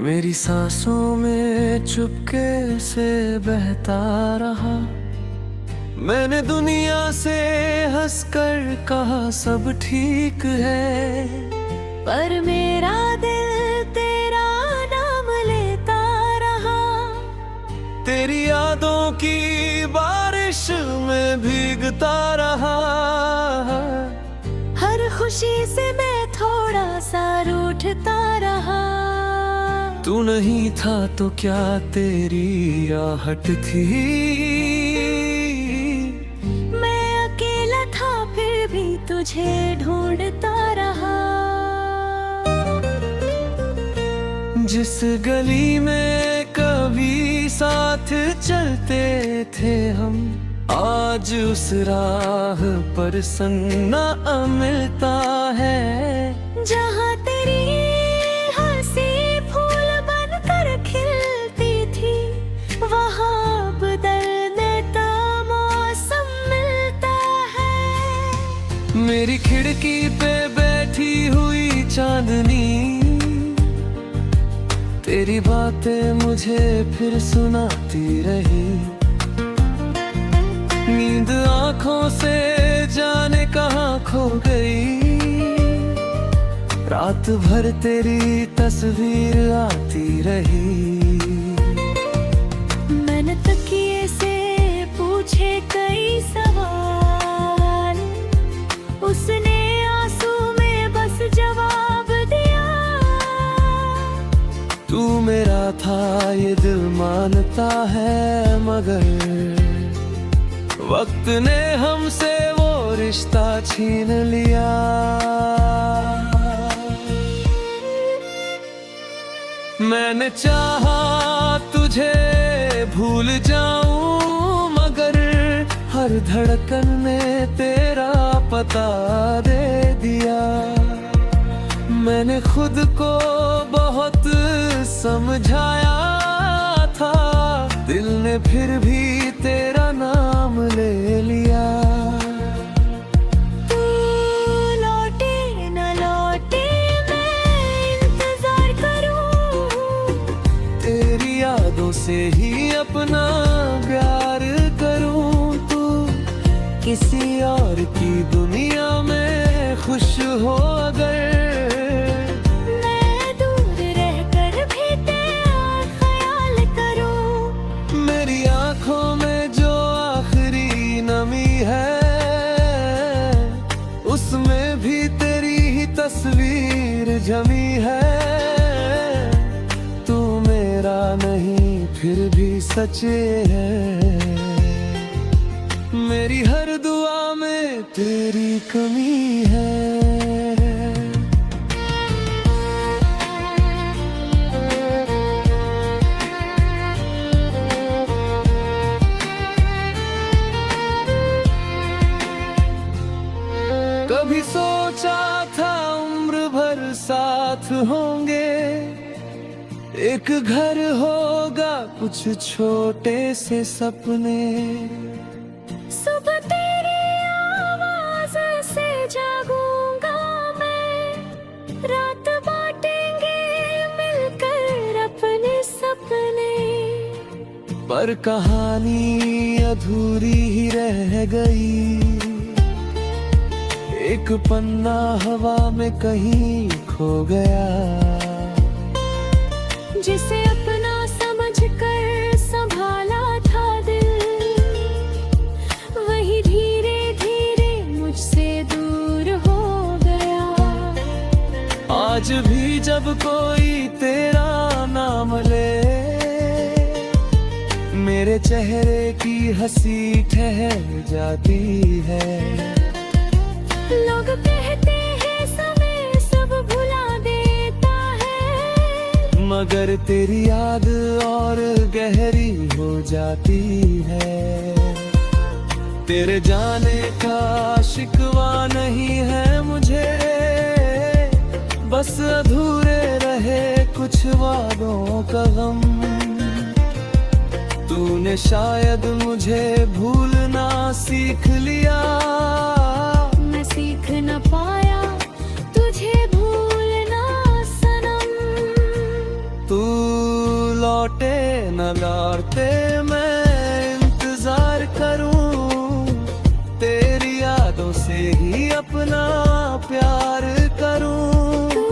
मेरी सांसों में चुपके से बहता रहा। मैंने दुनिया से हंसकर कहा सब ठीक है, पर मेरा दिल तेरा नाम लेता रहा। तेरी यादों की बारिश में भीगता रहा। हर खुशी से मैं थोड़ा सा रूठता रहा। तू नहीं था तो क्या तेरी आहट थी। मैं अकेला था फिर भी तुझे ढूंढता रहा। जिस गली में कभी साथ चलते थे हम, आज उस राह पर संग न मिलता है। जहाँ तेरी हंसी फूल बनकर खिलती थी, वहाँ बदलने का मौसम मिलता है। मेरी खिड़की पे बैठी हुई चांदनी, तेरी बातें मुझे फिर सुनाती रही। नींद आंखों से जाने कहाँ खो गई। रात भर तेरी तस्वीर आती रही। मैंने तकिए से पूछे कई सवाल, उसने आंसू में बस जवाब दिया। तू मेरा था ये दिल मानता है, मगर वक्त ने हमसे वो रिश्ता छीन लिया। मैंने चाहा तुझे भूल जाऊं, मगर हर धड़कन ने तेरा पता दे दिया। मैंने खुद को बहुत समझाया था, दिल ने फिर भी तेरा नाम ले लिया। तू लौटे न लौटे मैं इंतजार करूं, तेरी यादों से ही अपना प्यार करूं। तू किसी और की दुनिया में खुश हो अगर, मैं दूर रहकर भी तेरा ख्याल करूं। मेरी आंखों में जो आखिरी नमी है, उसमें भी तेरी ही तस्वीर जमी है। तू मेरा नहीं फिर भी सच्चे है। मेरी हर दुआ में तेरी कमी है। कभी सोचा था उम्र भर साथ होंगे, एक घर होगा कुछ छोटे से सपने। सुबह तेरी आवाज से जागूंगा मैं, रात बांटेंगे मिलकर अपने सपने। पर कहानी अधूरी ही रह गई, एक पन्ना हवा में कहीं खो गया। जिसे अपना समझकर संभाला था दिल, वही धीरे धीरे मुझसे दूर हो गया। आज भी जब कोई तेरा नाम ले, मेरे चेहरे की हंसी ठहर जाती है। लोग कहते हैं समय सब भुला देता है, मगर तेरी याद और गहरी हो जाती है। तेरे जाने का शिकवा नहीं है मुझे, बस अधूरे रहे कुछ वादों का गम। तूने शायद मुझे भूलना सीख लिया, मैं सीख न पाया तुझे भूलना सनम। तू न लौटते मैं इंतजार करूं, तेरी यादों से ही अपना प्यार करूं। तू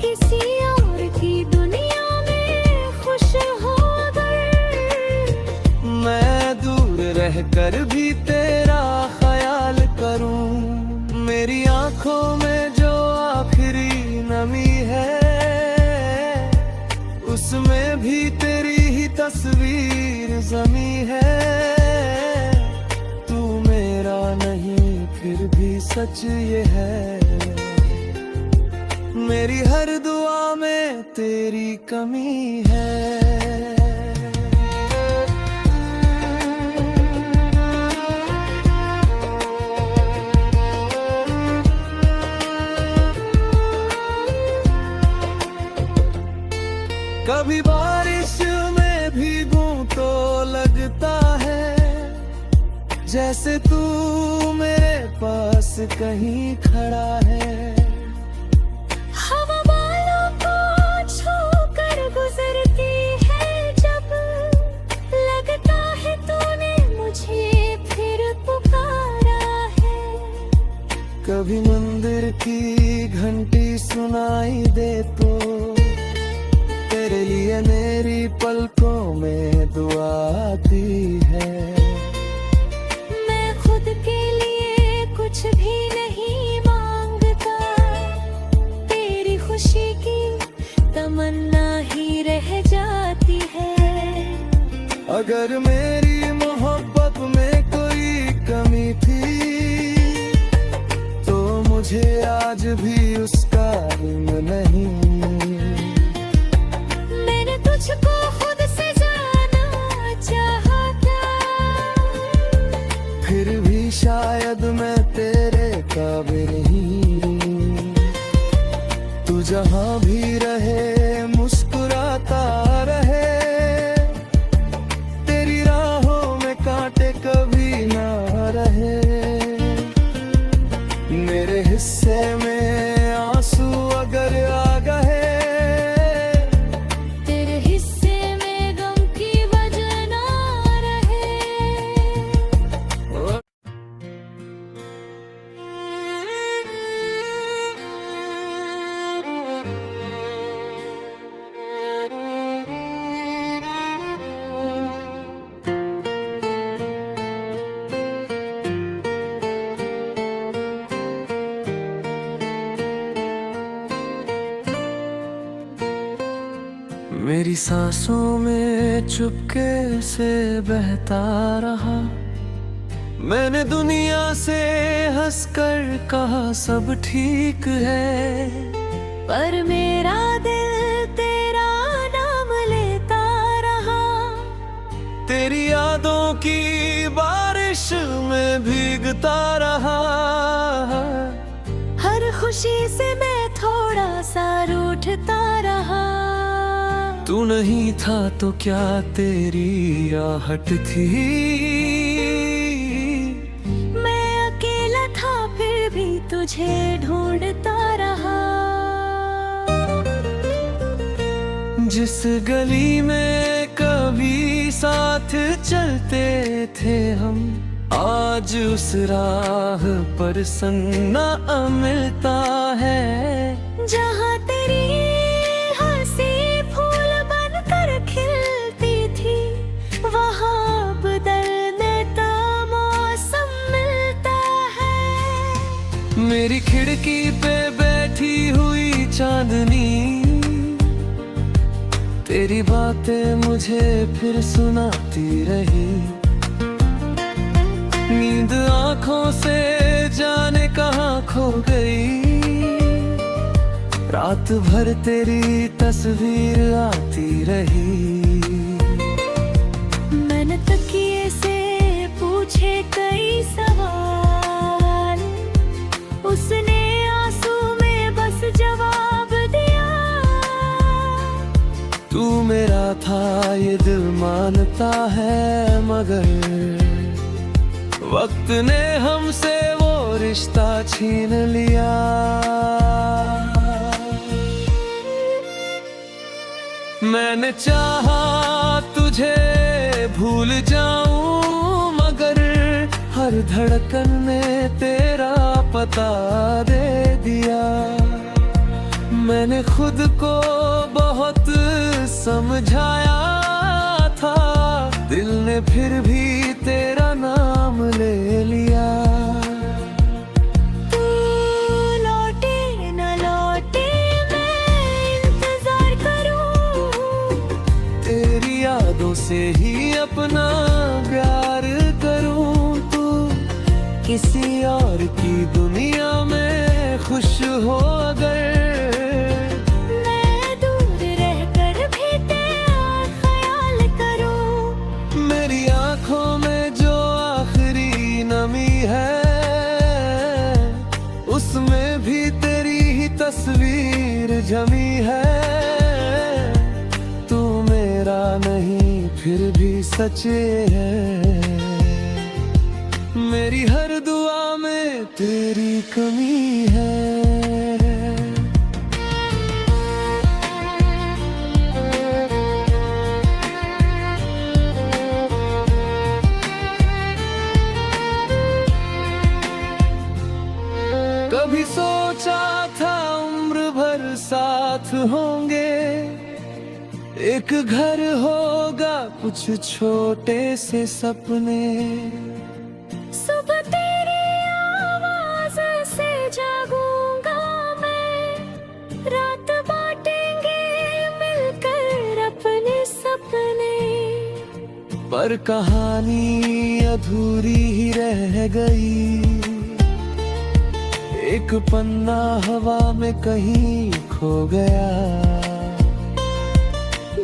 किसी और की दुनिया में खुश हो अगर, मैं दूर रहकर भी तेरा ख्याल करूं। मेरी आंखों में जो आखिरी नमी है, उसमें भी तेरी ही तस्वीर जमी है। तू मेरा नहीं फिर भी सच ये है, मेरी हर दुआ में तेरी कमी है। कभी बारिश में भीगूं तो लगता है जैसे तू मेरे पास कहीं खड़ा है। हवा बालों को छूकर गुजरती है जब, लगता है तूने मुझे फिर पुकारा है। कभी मंदिर की घंटी सुनाई दे तो तेरे लिए मेरी पलकों में दुआ आती है। मैं खुद के लिए कुछ भी नहीं मांगता, तेरी खुशी की तमन्ना ही रह जाती है। अगर मेरी मोहब्बत में कोई कमी थी तो मुझे आज भी उसका इल्म नहीं। तुझको खुद से जाना चाहा था, फिर भी शायद मैं तेरे काबिल नहीं। तू जहां भी रहे मुस्कुराता रहे, तेरी राहों में कांटे कभी ना रहे। मेरे हिस्से में आंसू अगर आ गए, मेरी सांसों में चुपके से बहता रहा। मैंने दुनिया से हंसकर कहा सब ठीक है, पर मेरा दिल तेरा नाम लेता रहा। तेरी यादों की बारिश में भीगता रहा। हर खुशी से मैं थोड़ा सा रूठता रहा। तू नहीं था तो क्या तेरी आहट थी, मैं अकेला था फिर भी तुझे ढूंढता रहा। जिस गली में कभी साथ चलते थे हम, आज उस राह पर सन्ना मिलता है। जहाँ तेरी हंसी फूल बनकर खिलती थी, वहाँ बदलने का मौसम मिलता है। मेरी खिड़की पे बैठी हुई चांदनी, तेरी बातें मुझे फिर सुनाती रही। नींद आंखों से जाने कहाँ खो गई, रात भर तेरी तस्वीर आती रही। मैंने तकिए से पूछे कई सवाल, उसने आंसू में बस जवाब दिया। तू मेरा था ये दिल मानता है, मगर वक्त ने हमसे वो रिश्ता छीन लिया। मैंने चाहा तू तुझे भूल जाऊं, मगर हर धड़कन ने तेरा पता दे दिया। मैंने खुद को बहुत समझाया था, दिल ने फिर भी तेरा नाम ले लिया। तू लौटे न लौटे मैं इंतजार करूं, तेरी यादों से ही अपना प्यार करूं। तू किसी और की दुनिया में खुश हो अगर, मैं दूर रहकर भी तेरा ख्याल करूं। मेरी आंखों में जो आखिरी नमी है, उसमें भी तेरी ही तस्वीर जमी है। तू मेरा नहीं फिर भी सच है, मेरी हर दुआ में तेरी कमी है। कभी सोचा था उम्र भर साथ होंगे, एक घर होगा कुछ छोटे से सपने। सुबह तेरी आवाज से जागूंगा मैं, रात बांटेंगे मिलकर अपने सपने। पर कहानी अधूरी ही रह गई, एक पन्ना हवा में कहीं खो गया।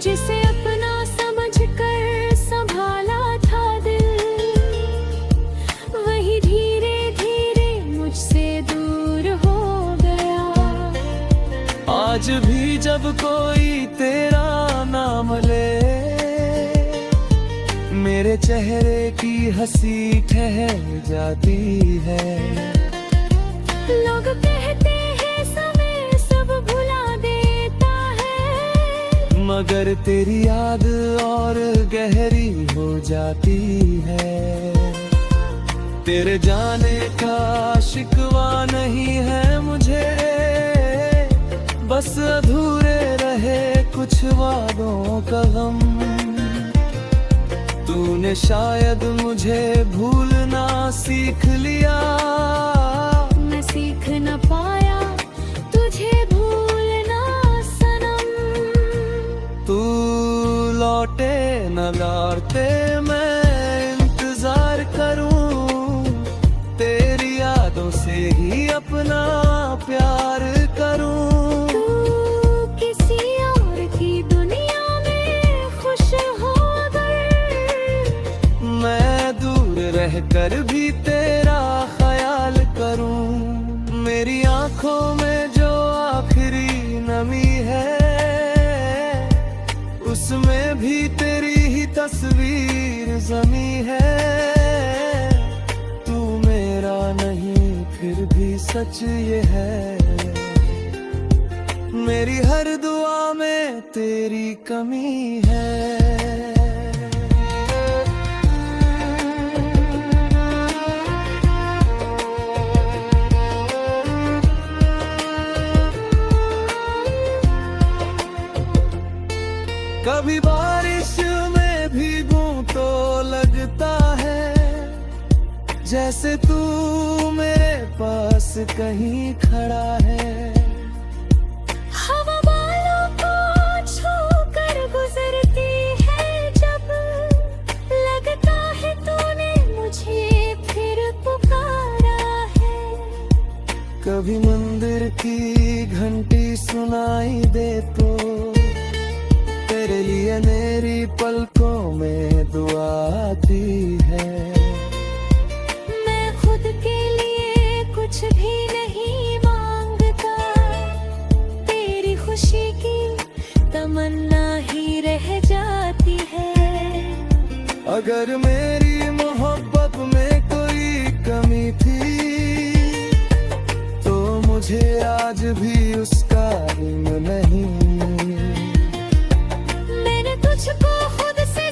जिसे अपना समझकर संभाला था दिल, वही धीरे धीरे मुझसे दूर हो गया। आज भी जब कोई तेरा नाम ले, मेरे चेहरे की हंसी ठहर जाती है। लोग कहते हैं समय सब भुला देता है, मगर तेरी याद और गहरी हो जाती है। तेरे जाने का शिकवा नहीं है मुझे, बस अधूरे रहे कुछ वादों का गम। तूने शायद मुझे भूलना सीख लिया, मैं सीख न पाया तुझे भूलना सनम। तू लौटे न लौटे मैं इंतजार करूं, तेरी यादों से ही अपना प्यार करूं। तू किसी और की दुनिया में खुश हो अगर, मैं दूर रहकर भी तेरा ख्याल करूं। मेरी आंखों में जो आखिरी नमी है, उसमें भी तेरी ही तस्वीर जमी है। तू मेरा नहीं फिर भी सच ये है, मेरी हर दुआ में तेरी कमी है। कभी बारिश में भीगूं तो लगता है, जैसे तू मेरे पास कहीं खड़ा है। हवा बालों को छू कर गुजरती है जब, लगता है तूने मुझे फिर पुकारा है। कभी मंदिर की घंटी सुनाई दे तो, तेरे लिए मेरी पलकों में दुआ आती है। मैं खुद के लिए कुछ भी नहीं मांगता, तेरी खुशी की तमन्ना ही रह जाती है। अगर मेरी मोहब्बत में कोई कमी थी, तो मुझे आज भी उसका इल्म नहीं। मैंने तुझको खुद से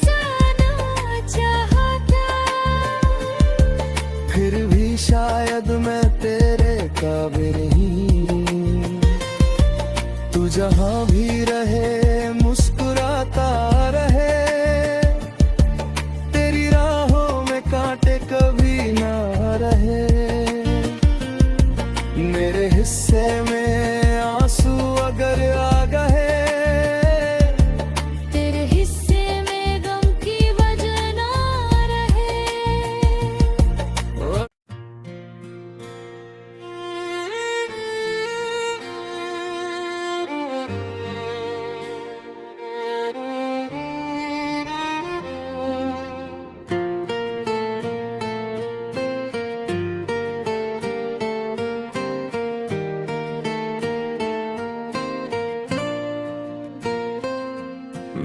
फिर भी शायद मैं तेरे काबिल नहीं। तू जहां भी रहे मुस्कुराता रहे, तेरी राहों में कांटे कभी ना रहे। मेरे हिस्से में आंसू अगर आ गए, तेरे हिस्से में गम की वजह ना रहे।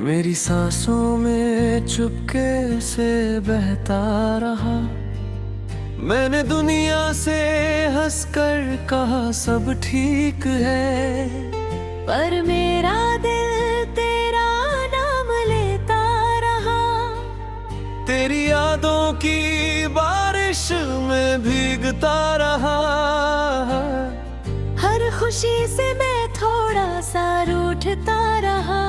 मेरी सांसों में चुपके से बहता रहा, मैंने दुनिया से हंसकर कहा सब ठीक है। पर मेरा दिल तेरा नाम लेता रहा। तेरी यादों की बारिश में भीगता रहा। हर खुशी से मैं थोड़ा सा रूठता रहा।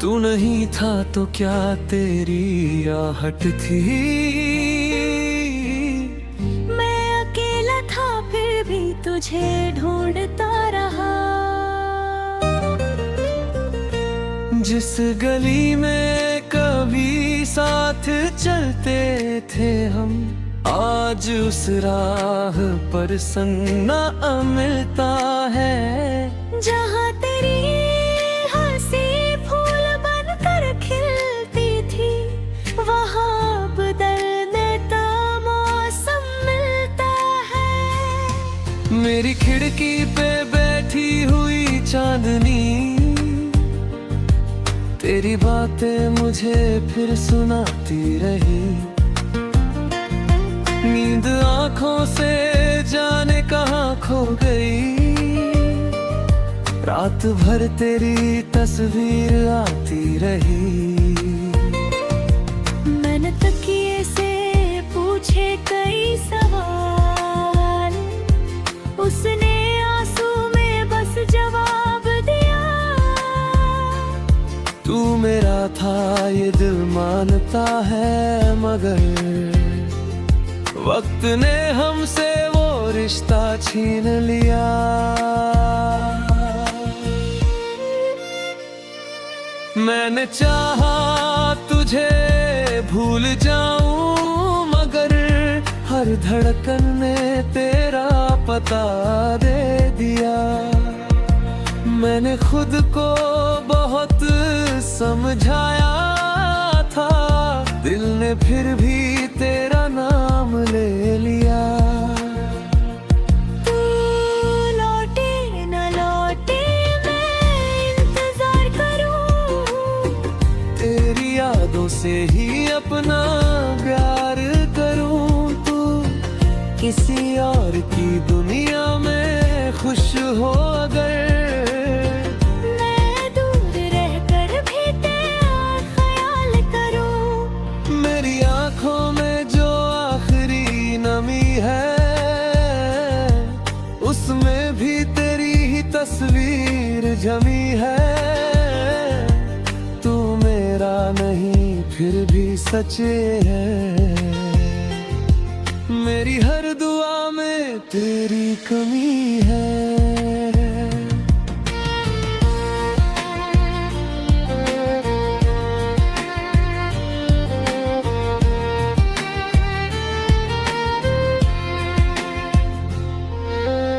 तू नहीं था तो क्या तेरी आहट थी। मैं अकेला था फिर भी तुझे ढूंढता रहा। जिस गली में कभी साथ चलते थे हम, आज उस राह पर संग ना मिलता है। जहाँ तेरी हंसी फूल बनकर खिलती थी, वहाँ बदलने का मौसम मिलता है। मेरी खिड़की पे बैठी हुई चांदनी, तेरी बातें मुझे फिर सुनाती रही। नींद आंखों से जाने कहाँ खो गई। रात भर तेरी तस्वीर आती रही। मैंने तकिए से पूछे कई सवाल, उसने आंसू में बस जवाब दिया। तू मेरा था ये दिल मानता है, मगर वक्त ने हमसे वो रिश्ता छीन लिया। मैंने चाहा तुझे भूल जाऊं, मगर हर धड़कन ने तेरा पता दे दिया। मैंने खुद को बहुत समझाया था, दिल ने फिर भी तेरा नाम ले लिया। तू लौटे न लौटे मैं इंतजार करूं, तेरी यादों से ही अपना प्यार करूं। तू किसी और की दुनिया में खुश हो अगर, उसमें भी तेरी ही तस्वीर जमी है। तू मेरा नहीं फिर भी सच्चे है। मेरी हर दुआ में तेरी कमी है।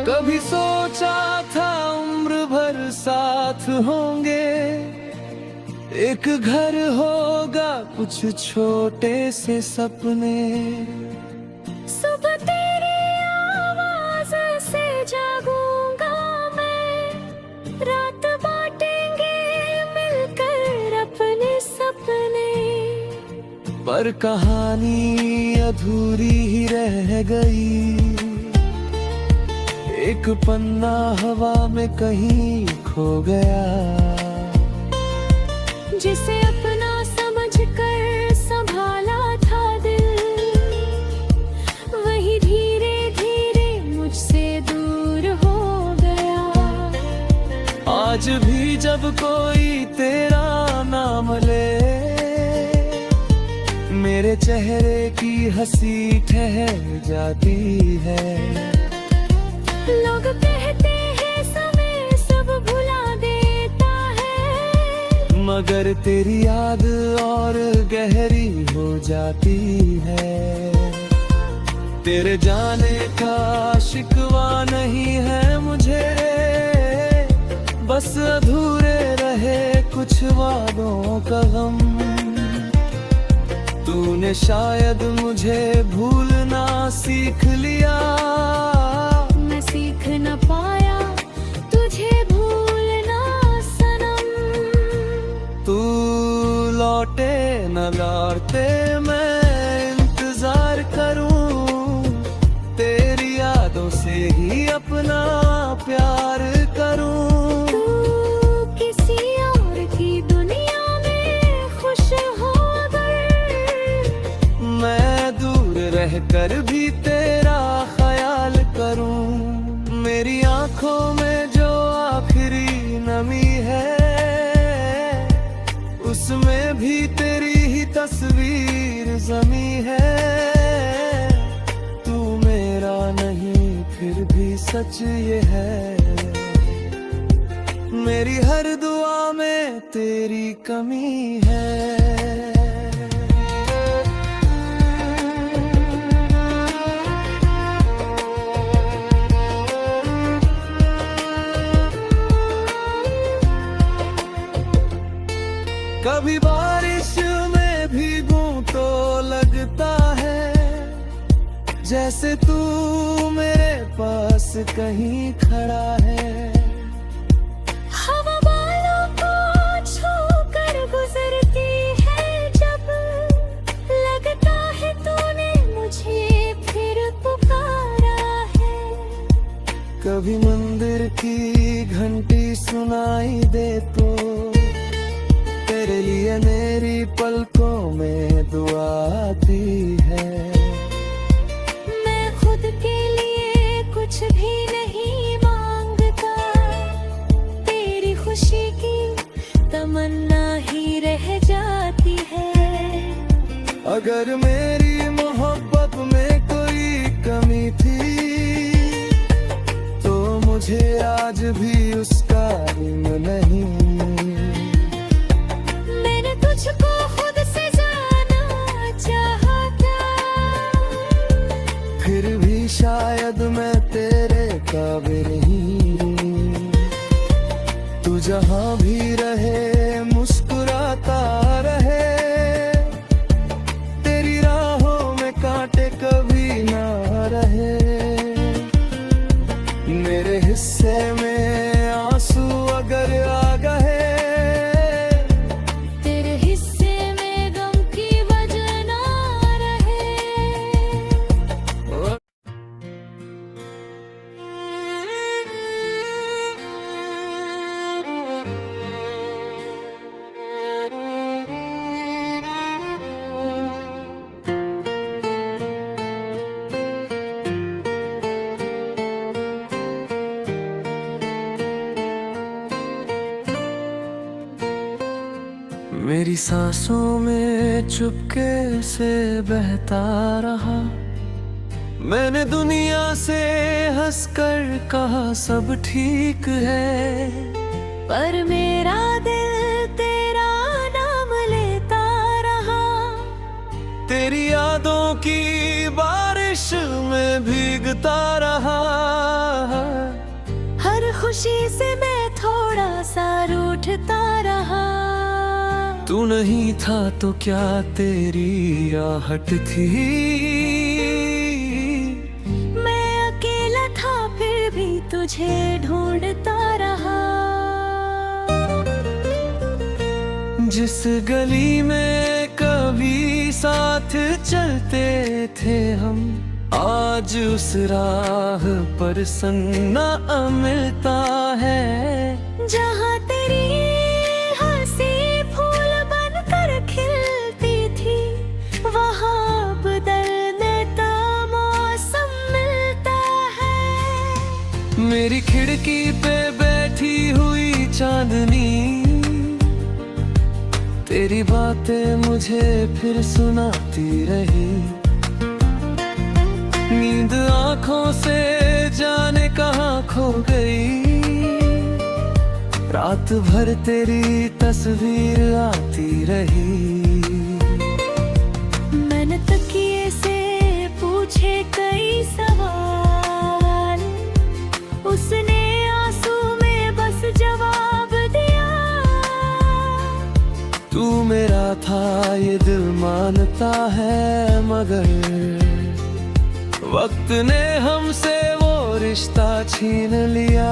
कभी सोचा था उम्र भर साथ होंगे, एक घर होगा कुछ छोटे से सपने। सुबह तेरी आवाज से जागूंगा मैं, रात बांटेंगे मिलकर अपने सपने। पर कहानी अधूरी ही रह गई, एक पन्ना हवा में कहीं खो गया। जिसे अपना समझकर संभाला था दिल, आज भी जब कोई तेरा नाम ले, मेरे चेहरे की हंसी ठहर जाती है। लोग कहते हैं समय सब भुला देता है, मगर तेरी याद और गहरी हो जाती है। तेरे जाने का शिकवा नहीं है मुझे, बस अधूरे रहे कुछ वादों का गम। तूने शायद मुझे भूलना सीख लिया, मैं सीख न पाया तुझे भूलना सनम। तू लौटे न लौटे मैं इंतजार करूं, तेरी यादों से ही अपना प्यार करूं। तू किसी और की दुनिया में खुश हो अगर, मैं दूर रहकर भी तेरा ख्याल करूं। मेरी आंखों में जो आखिरी नमी है, उसमें भी तेरी ही तस्वीर जमी है। तू मेरा नहीं फिर भी सच ये है, मेरी हर दुआ में तेरी कमी है। कभी बारिश में भीगूं तो लगता है, जैसे तू मेरे पास कहीं खड़ा है। हवा बालों को छूकर गुजरती है जब, लगता है तूने मुझे फिर पुकारा है। कभी मंदिर की घंटी सुनाई दे तो, तेरे लिए मेरी पलकों में दुआ आती है। मैं खुद के लिए कुछ भी नहीं मांगता, तेरी खुशी की तमन्ना ही रह जाती है। अगर मेरी मोहब्बत में कोई कमी थी, तो मुझे आज भी उसका इल्म नहीं। तुझको खुद से जाना चाहा था, फिर भी शायद मैं तेरे काबिल नहीं। तू जहां भी रहे मुस्कुराता रहे, तेरी राहों में कांटे कभी ना रहे। मेरे हिस्से में आंसू अगर आ गए, मेरी सांसों में चुपके से बहता रहा। मैंने दुनिया से हंसकर कहा सब ठीक है, पर मेरा दिल तेरा नाम लेता रहा। तेरी यादों की बारिश में भीगता रहा। हर खुशी से मैं थोड़ा सा रूठता रहा। तू नहीं था तो क्या तेरी आहट थी, मैं अकेला था फिर भी तुझे ढूंढता रहा। जिस गली में कभी साथ चलते थे हम, आज उस राह पर सन्ना मिलता है। जहाँ तेरी हंसी फूल बनकर खिलती थी, वहाँ बदलने का मौसम मिलता है। मेरी खिड़की पे बैठी हुई चांदनी, तेरी बातें मुझे फिर सुनाती रही। नींद आंखों से जाने कहाँ खो गई, रात भर तेरी तस्वीर आती रही। मैंने तकिए से पूछे कई सवाल, उसने आंसू में बस जवाब दिया। तू मेरा था ये दिल मानता है, मगर वक्त ने हमसे वो रिश्ता छीन लिया।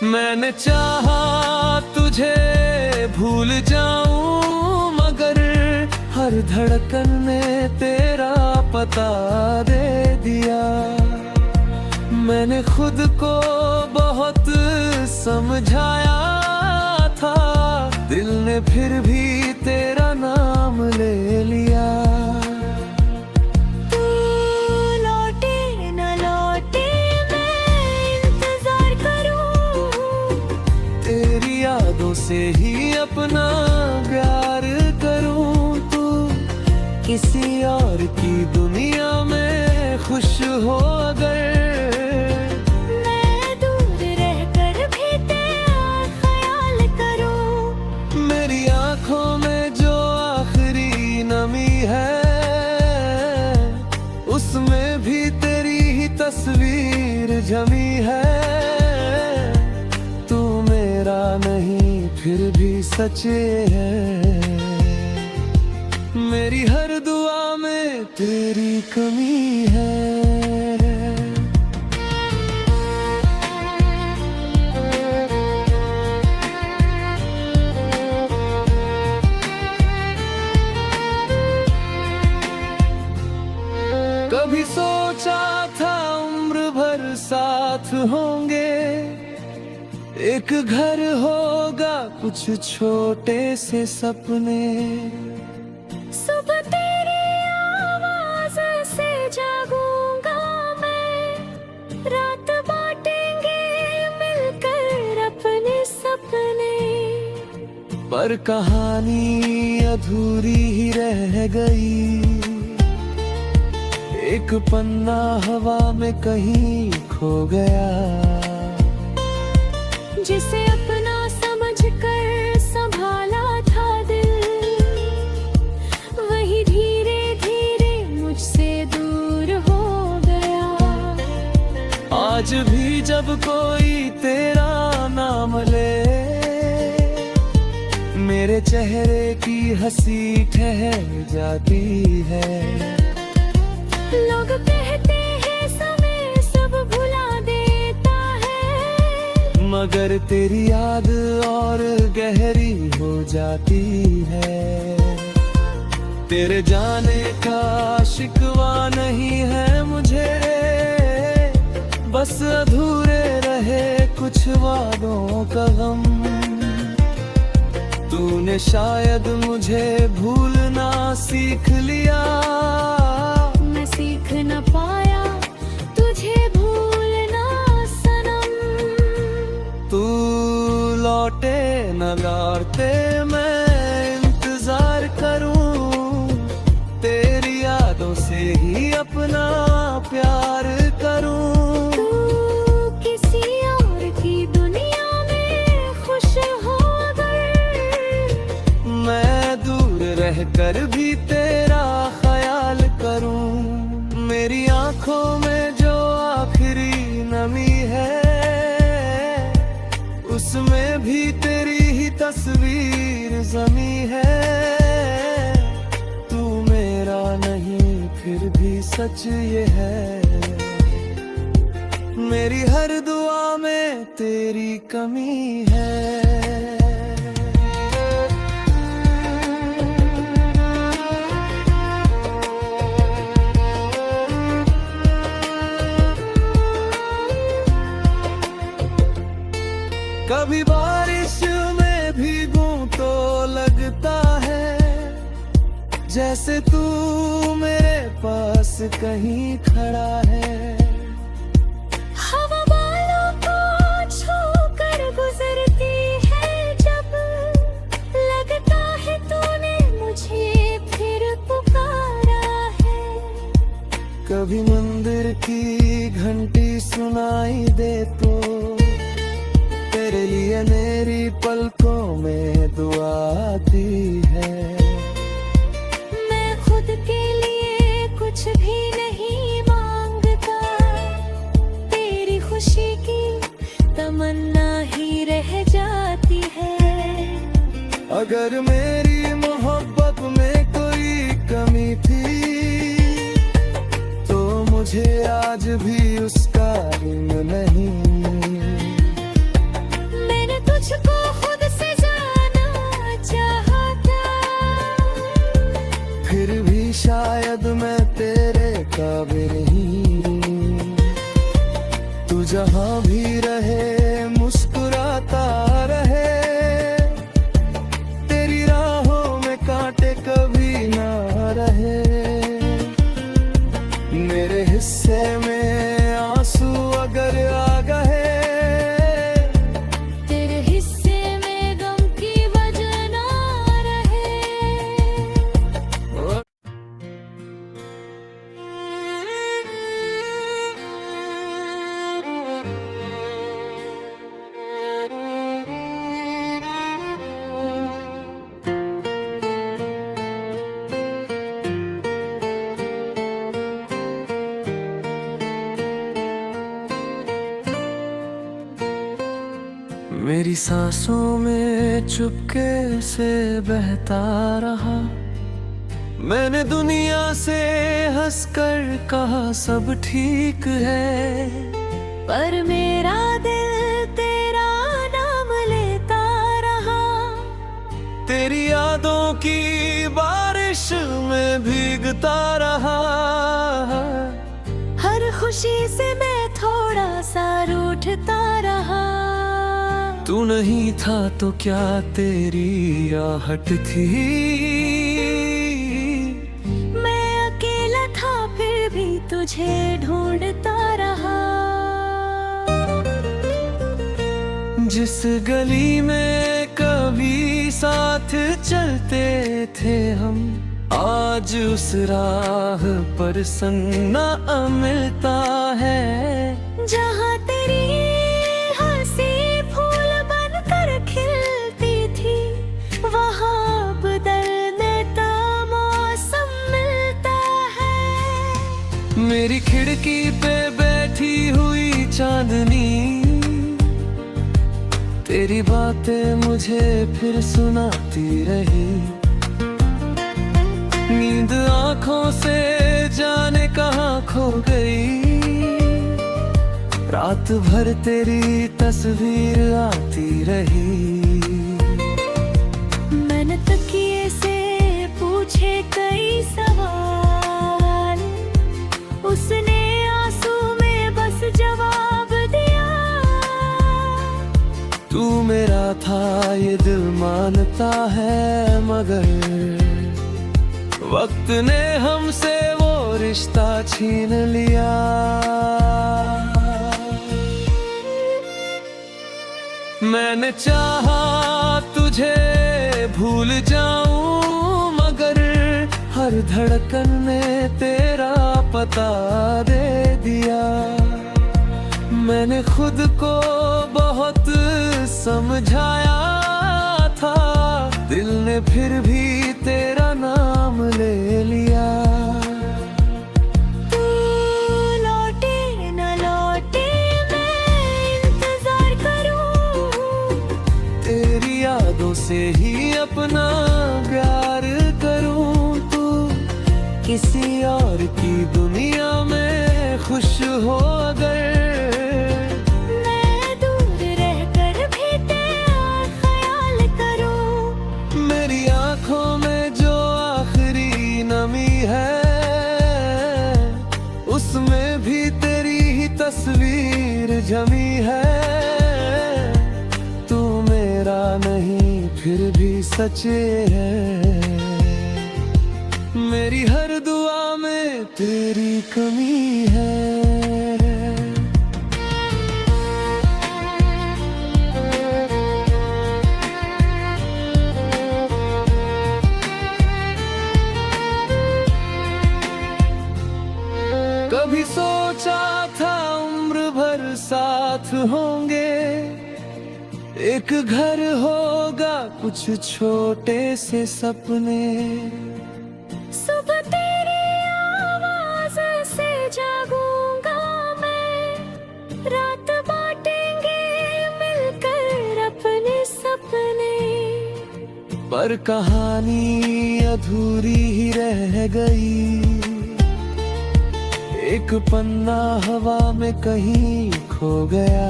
मैंने चाहा तुझे भूल जाऊं, मगर हर धड़कन ने तेरा पता दे दिया। मैंने खुद को बहुत समझाया था, दिल ने फिर भी तेरा नाम ले लिया। तू लौटे न लौटे मैं इंतजार करूं, तेरी यादों से ही अपना प्यार करूं। तू किसी और की दुनिया में खुश हो अगर, मैं दूर रहकर भी तेरा ख्याल करूं। मेरी आंखों में जो आखिरी नमी है, उसमें भी तेरी ही तस्वीर जमी है। तू मेरा नहीं फिर भी सच है, मेरी हर दुआ में तेरी कमी है। कभी सोचा था उम्र भर साथ होंगे, एक घर होगा कुछ छोटे से सपने। सुबह तेरी आवाज से जागूंगा मैं, रात बांटेंगे मिलकर अपने सपने। पर कहानी अधूरी ही रह गई, एक पन्ना हवा में कहीं खो गया। जिसे अपना समझकर संभाला था दिल, वही धीरे धीरे मुझसे दूर हो गया। आज भी जब कोई तेरा नाम ले, मेरे चेहरे की हंसी ठहर जाती है। लोग कहते हैं समय सब भुला देता है, मगर तेरी याद और गहरी हो जाती है। तेरे जाने का शिकवा नहीं है मुझे, बस अधूरे रहे कुछ वादों का गम। तूने शायद मुझे भूलना सीख लिया, मैं सीख न पाया तुझे भूलना सनम। तू लौटे न लौटे मैं इंतजार करूं, तेरी यादों से ही अपना प्यार करूं। तू किसी और की दुनिया में खुश हो अगर, मैं दूर रहकर भी तेरा ख्याल करूं। मेरी आंखों में जो आखिरी नमी है, उसमें भी तेरी ही तस्वीर जमी है। तू मेरा नहीं फिर भी सच ये है, मेरी हर दुआ में तेरी कमी है। कभी बारिश में भीगूं तो लगता है, जैसे तू मेरे पास कहीं खड़ा है। कभी मंदिर की घंटी सुनाई दे तो तेरे लिए मेरी पलकों में दुआ आती है। मैं खुद के लिए कुछ भी नहीं मांगता, तेरी खुशी की तमन्ना ही रह जाती है। अगर मेरी मोहब्बत में कोई कमी थी तो मुझे आज भी उसका इल्म नहीं। मैंने तुझको खुद से जाना चाहा था, फिर भी शायद मैं तेरे काबिल नहीं। तू जहां भी रहे मुस्कुराता रहे, तेरी राहों में कांटे कभी ना रहे। मेरे हिस्से में आंसू अगर आ गए, तेरे हिस्से में गम की वजह ना रहे। मेरी सांसों में चुपके से बहता रहा, मैंने दुनिया से हंसकर कहा सब ठीक है। पर मेरा दिल तेरा नाम लेता रहा, तेरी यादों की बारिश में भीगता रहा। हर खुशी से मैं थोड़ा सा रूठता रहा। तू नहीं था तो क्या तेरी आहट थी। मैं अकेला था फिर भी तुझे ढूंढता रहा। जिस गली में कभी साथ चलते थे हम, आज उस राह पर सन्ना मिलता है। जहाँ तेरी हंसी फूल बनकर खिलती थी, वहाँ बदलने का मौसम मिलता है। मेरी खिड़की पे बैठी हुई चांदनी, तेरी बातें मुझे फिर सुनाती रही। नींद आंखों से जाने कहाँ खो गई, रात भर तेरी तस्वीर आती रही। मैंने तकिए से पूछे कई सवाल, उसने आंसू में बस जवाब दिया। तू मेरा था ये दिल मानता है, मगर वक्त ने हमसे वो रिश्ता छीन लिया। मैंने चाहा तुझे भूल जाऊं, मगर हर धड़कन ने तेरा पता दे दिया। मैंने खुद को बहुत समझाया था, दिल ने फिर भी तेरा नाम ले लिया। तू लौटे न लौटे मैं इंतजार करूं, तेरी यादों से ही अपना प्यार करूं। तू किसी और की दुनिया में खुश हो अगर, मैं दूर रहकर भी तेरा ख्याल करूं। मेरी आंखों में जो आखिरी नमी है, उसमें भी तेरी ही तस्वीर जमी है। तू मेरा नहीं फिर भी सच्चे है, मेरी हर दुआ में तेरी कमी है। कभी सोचा था उम्र भर साथ होंगे, एक घर होगा कुछ छोटे से सपने। सुबह तेरी आवाज से जागूंगा मैं, रात बांटेंगे मिलकर अपने सपने। पर कहानी अधूरी ही रह गई, एक पन्ना हवा में कहीं खो गया।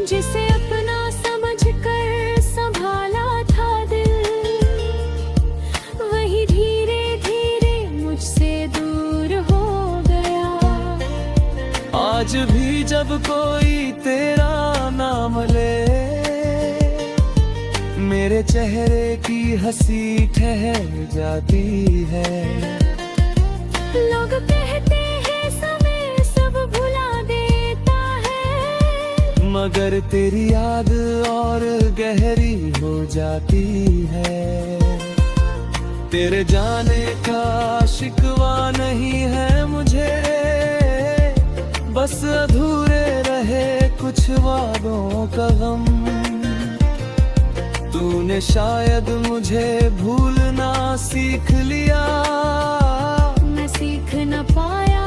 जिसे अपना समझकर संभाला था दिल, वही धीरे धीरे मुझसे दूर हो गया। आज भी जब कोई तेरा नाम ले, मेरे चेहरे की हंसी ठहर जाती है। लोग कहते हैं समय सब भुला देता है, मगर तेरी याद और गहरी हो जाती है। तेरे जाने का शिकवा नहीं है मुझे, बस अधूरे रहे कुछ वादों का गम। तूने शायद मुझे भूलना सीख लिया, मैं सीख न पाया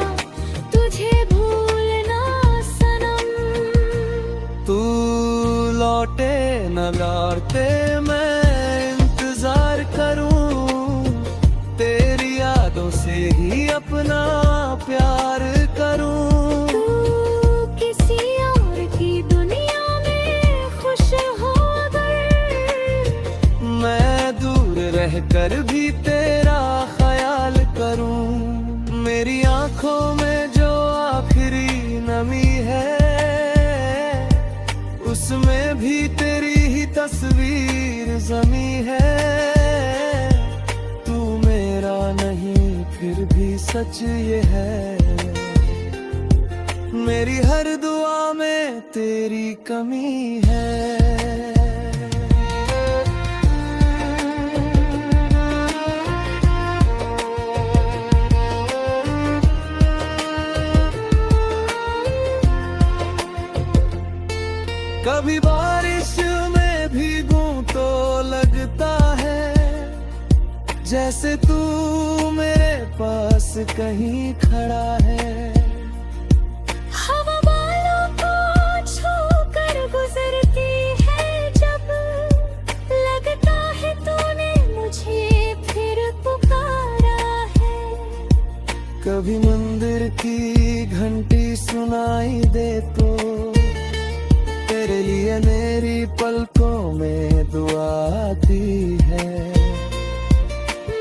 तुझे भूलना सनम। तू लौटे न लौटे मैं इंतजार करूं, तेरी यादों से ही अपना प्यार करूं। तू किसी और की दुनिया में खुश हो अगर, मैं दूर रहकर भी तेरा ख्याल करूं। मेरी आंखों में जो आखिरी नमी है, उसमें भी तेरी ही तस्वीर जमी है। तू मेरा नहीं फिर भी सच ये है, मेरी हर दुआ में तेरी कमी है। कभी बारिश में भीगूं तो लगता है, जैसे तू मेरे पास कहीं खड़ा है। हवा बालों को छूकर गुजरती है जब, लगता है तूने मुझे फिर पुकारा है। कभी मंदिर की घंटी सुनाई दे तो, तेरे लिए मेरी पलकों में दुआ आती है।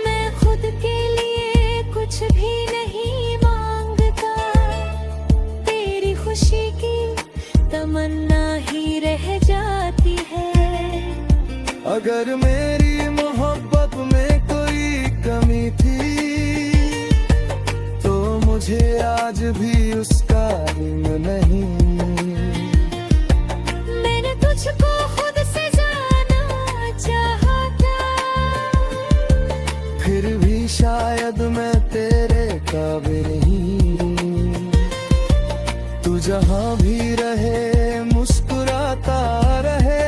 मैं खुद के लिए कुछ भी नहीं मांगता, तेरी खुशी की तमन्ना ही रह जाती है। अगर मेरी मोहब्बत में कोई कमी थी, तो मुझे आज भी उसका इल्म नहीं। तुझको खुद से जाना चाहा था, फिर भी शायद मैं तेरे काबिल नहीं। तू जहां भी रहे मुस्कुराता रहे,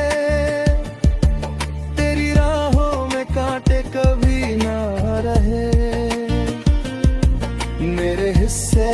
तेरी राहों में कांटे कभी ना रहे। मेरे हिस्से